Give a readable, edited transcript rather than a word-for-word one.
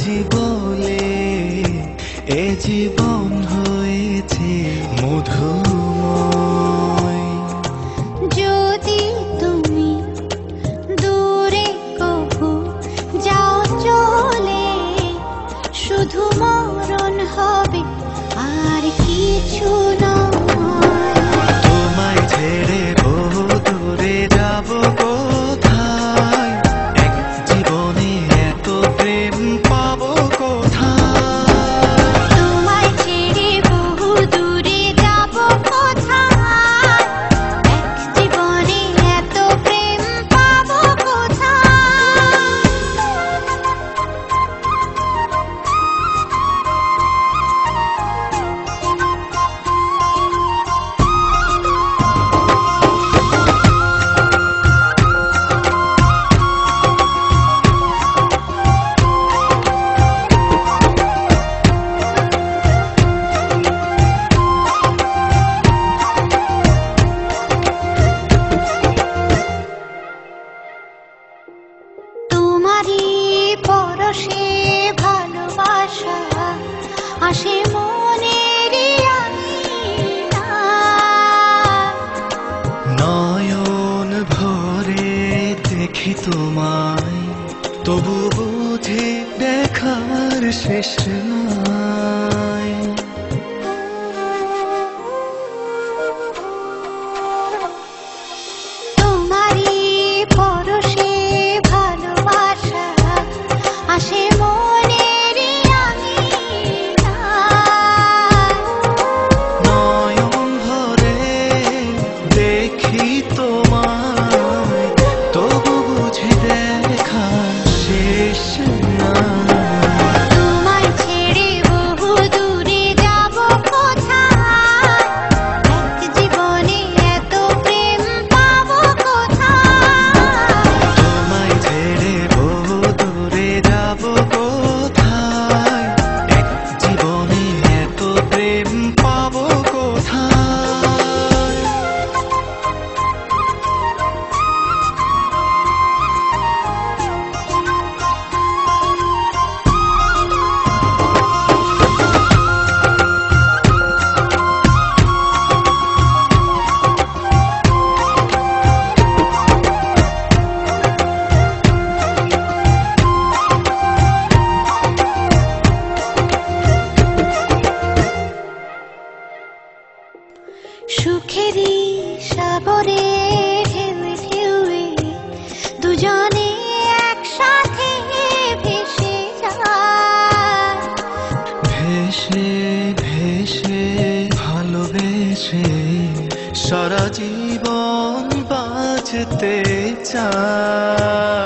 বুঝি বলে এ জীবন হয়েছে মধুময়। যদি তুমি দূরে কবু যাও চলে, শুধু মরণ হবে আর কিছু নয়। তোমায় ছেড়ে বহু দূরে যাব কোথায়, এক জীবনে এত প্রেম পাবো কোথায়। তোমায় ছেড়ে বহু দূরে যাব কোথায়, এক জীবনে এত প্রেম পাবো কোথায়। তোমারই পরশে ভালোবাসা আসে মনের নয়ন ভরে দেখি তোমায়, তবু বুঝি দেখার শেষ নাই। তোমারই পরশে ভালোবাসা আসে মনের নয়ন ভরে দেখি তোমায়, তবু বুঝি দেখা শেষ নাই। তোমায় ছেড়ে বহু দূরে যাব কোথায়, এক জীবনে এত প্রেম পাবো কোথায়। তোমায় ছেড়ে বহু দূরে যাব কোথায়, এক জীবনে এত প্রেম পাবো কোথায়। সুখেরই সাগরে ঢেউয়ে ঢেউয়ে দুজনে একসাথে ভেসে যায়। ভেসে ভেসে ভালোবেসে সারা জীবন বাঁচতে চাই।